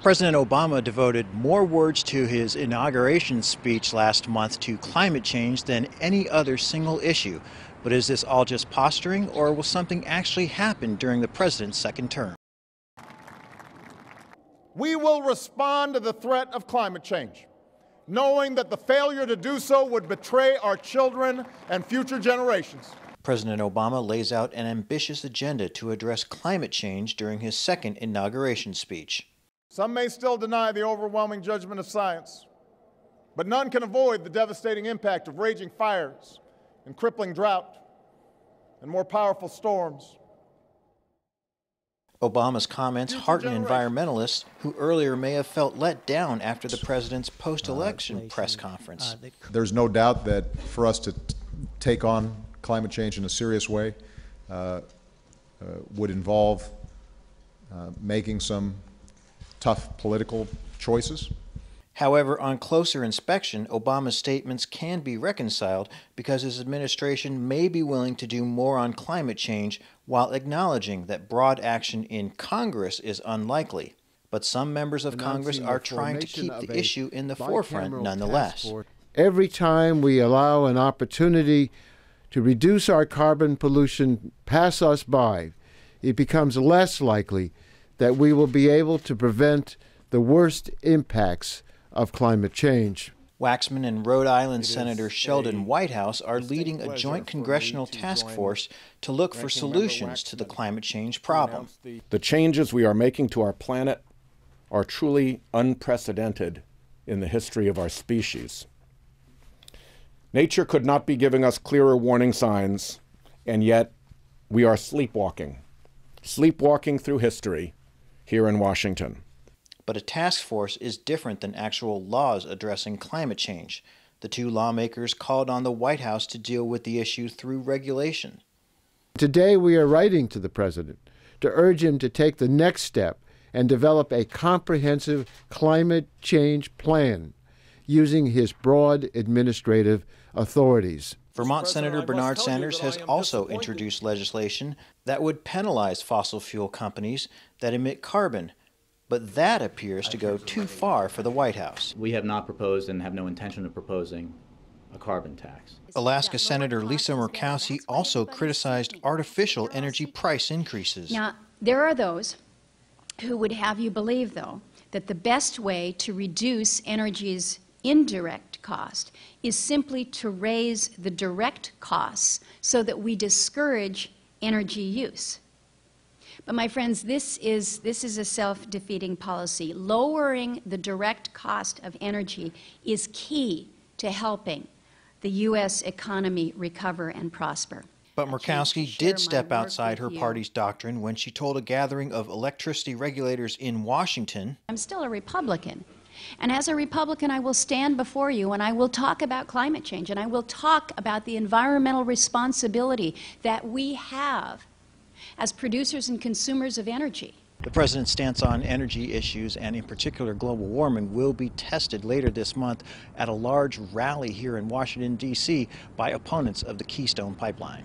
President Obama devoted more words to his inauguration speech last month to climate change than any other single issue. But is this all just posturing, or will something actually happen during the president's second term? We will respond to the threat of climate change, knowing that the failure to do so would betray our children and future generations. President Obama lays out an ambitious agenda to address climate change during his second inauguration speech. Some may still deny the overwhelming judgment of science, but none can avoid the devastating impact of raging fires and crippling drought and more powerful storms. Obama's comments hearten environmentalists who earlier may have felt let down after the president's post-election press conference. There's no doubt that for us to take on climate change in a serious way would involve making some tough political choices. However, on closer inspection, Obama's statements can be reconciled because his administration may be willing to do more on climate change while acknowledging that broad action in Congress is unlikely. But some members of Congress are trying to keep the issue in the forefront nonetheless. Every time we allow an opportunity to reduce our carbon pollution pass us by, it becomes less likely that we will be able to prevent the worst impacts of climate change. Waxman and Rhode Island Senator Sheldon Whitehouse are leading a joint congressional task force to look for solutions to the climate change problem. The changes we are making to our planet are truly unprecedented in the history of our species. Nature could not be giving us clearer warning signs, and yet we are sleepwalking through history here in Washington. But a task force is different than actual laws addressing climate change. The two lawmakers called on the White House to deal with the issue through regulation. Today we are writing to the president to urge him to take the next step and develop a comprehensive climate change plan using his broad administrative authorities. Vermont Senator Bernard Sanders has also introduced legislation that would penalize fossil fuel companies that emit carbon. But that appears to go too far for the White House. We have not proposed and have no intention of proposing a carbon tax. Alaska Senator Lisa Murkowski also criticized artificial energy price increases. Now, there are those who would have you believe, though, that the best way to reduce energy's indirect cost is simply to raise the direct costs so that we discourage energy use. But my friends, this is a self-defeating policy. Lowering the direct cost of energy is key to helping the U.S. economy recover and prosper. But Murkowski did step outside her party's doctrine when she told a gathering of electricity regulators in Washington, I'm still a Republican. And as a Republican, I will stand before you and I will talk about climate change and I will talk about the environmental responsibility that we have as producers and consumers of energy. The president's stance on energy issues, and in particular global warming, will be tested later this month at a large rally here in Washington, D.C. by opponents of the Keystone Pipeline.